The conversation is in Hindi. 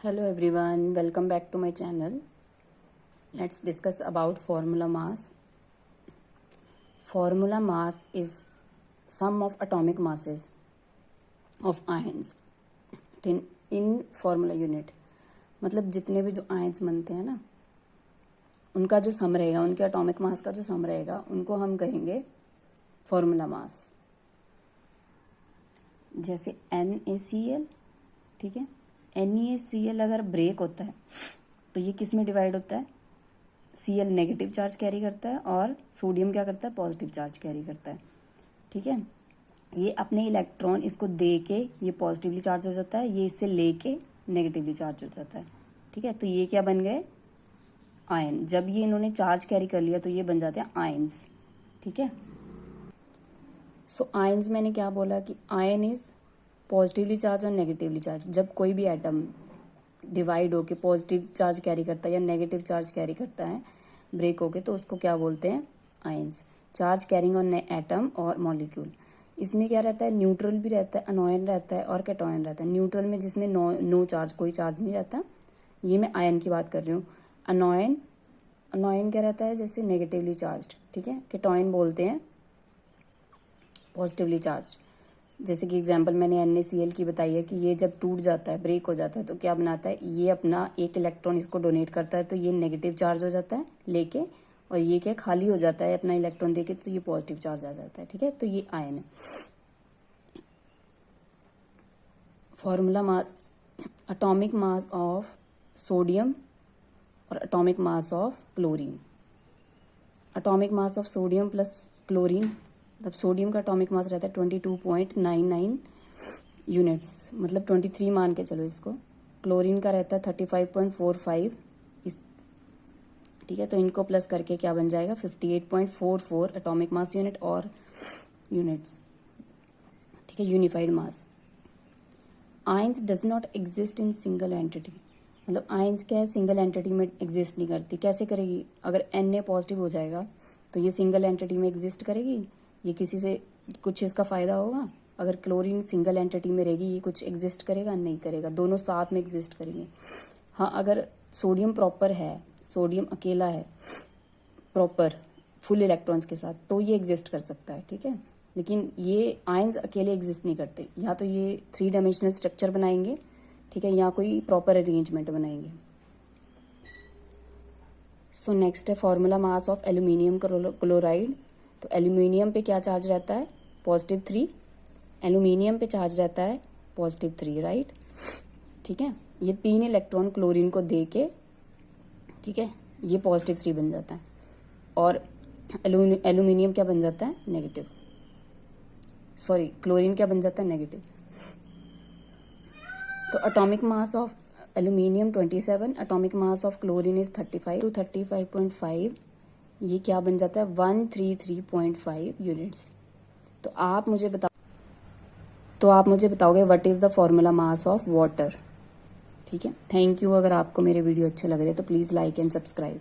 Hello everyone, welcome back to my channel. Let's discuss about formula mass. Formula mass is sum of atomic masses of ions in formula unit. मतलब जितने भी जो आयंस बनते हैं ना, उनका जो सम रहेगा, उनके एटॉमिक मास का जो सम रहेगा, उनको हम कहेंगे फॉर्मूला मास. जैसे NaCl, ठीक है. NaCl अगर ब्रेक होता है तो ये किस में डिवाइड होता है? Cl नेगेटिव चार्ज कैरी करता है और सोडियम क्या करता है? पॉजिटिव चार्ज कैरी करता है. ठीक है. ये अपने इलेक्ट्रॉन इसको दे के ये पॉजिटिवली चार्ज हो जाता है, ये इससे लेके नेगेटिवली चार्ज हो जाता है. ठीक है. तो ये क्या बन गए? आयन. जब ये इन्होंने चार्ज कैरी कर लिया तो ये बन जाते हैं आयन्स. ठीक है. सो आयन्स मैंने क्या बोला कि आयन इज पॉजिटिवली चार्ज और नेगेटिवली चार्ज. जब कोई भी एटम डिवाइड होके पॉजिटिव चार्ज कैरी करता है या नेगेटिव चार्ज कैरी करता है ब्रेक होके, तो उसको क्या बोलते हैं? Ions. Charge carrying on atom और मॉलिक्यूल. इसमें क्या रहता है? न्यूट्रल भी रहता है, अनोयन रहता है और कैटोयन रहता है. न्यूट्रल में जिसमें नो चार्ज, कोई चार्ज नहीं रहता, ये मैं आयन की बात कर रही हूँ. अनोयन क्या रहता है? जैसे नेगेटिवली चार्ज. ठीक है. कैटोयन बोलते हैं पॉजिटिवली चार्ज. जैसे कि एग्जांपल मैंने NaCl की बताई है कि ये जब टूट जाता है, ब्रेक हो जाता है, तो क्या बनाता है? ये अपना एक इलेक्ट्रॉन इसको डोनेट करता है, तो ये नेगेटिव चार्ज हो जाता है लेके, और ये क्या खाली हो जाता है अपना इलेक्ट्रॉन देके, तो ये पॉजिटिव चार्ज आ जाता है. ठीक है. तो ये आयन है. Formula mass, atomic mass of sodium और atomic mass of chlorine. Atomic mass of sodium plus chlorine, मतलब सोडियम का एटॉमिक मास रहता है 22.99 यूनिट्स, मतलब 23 मान के चलो इसको. क्लोरीन का रहता है 35.45 इस. ठीक है. तो इनको प्लस करके क्या बन जाएगा? 58.44 एटॉमिक मास यूनिट और यूनिट्स. ठीक है. Unified mass. Ions does not exist in single entity. मतलब आयंस क्या है? सिंगल एंटिटी में एग्जिस्ट नहीं करती. कैसे करेगी? अगर Na पॉजिटिव हो जाएगा तो ये सिंगल एंटिटी में एग्जिस्ट करेगी, ये किसी से कुछ इसका फ़ायदा होगा? अगर क्लोरीन सिंगल एंटिटी में रहेगी, ये कुछ एग्जिस्ट करेगा? नहीं करेगा. दोनों साथ में एग्जिस्ट करेंगे. हाँ, अगर सोडियम प्रॉपर है, सोडियम अकेला है प्रॉपर फुल इलेक्ट्रॉन्स के साथ, तो ये एग्जिस्ट कर सकता है. ठीक है. लेकिन ये आयंस अकेले एग्जिस्ट नहीं करते. या तो ये 3 डायमेंशनल स्ट्रक्चर बनाएंगे, ठीक है, या कोई प्रॉपर अरेंजमेंट बनाएंगे. सो नेक्स्ट है formula mass of aluminium chloride. तो एल्यूमिनियम पे क्या चार्ज रहता है? +3. एल्यूमिनियम पे चार्ज रहता है +3, राइट. ठीक है. ये 3 इलेक्ट्रॉन क्लोरीन को दे के, ठीक है, ये +3 बन जाता है. और एल्यूमिनियम क्या बन जाता है? नेगेटिव. सॉरी, क्लोरीन क्या बन जाता है? नेगेटिव. तो atomic mass of aluminium 27, atomic mass of chlorine is 35 to 35.5. ये क्या बन जाता है? 133.5 यूनिट्स. तो आप मुझे बताओगे what is the formula mass of water. ठीक है. Thank you. अगर आपको मेरे वीडियो अच्छे लग रहे हैं तो प्लीज़ लाइक एंड सब्सक्राइब.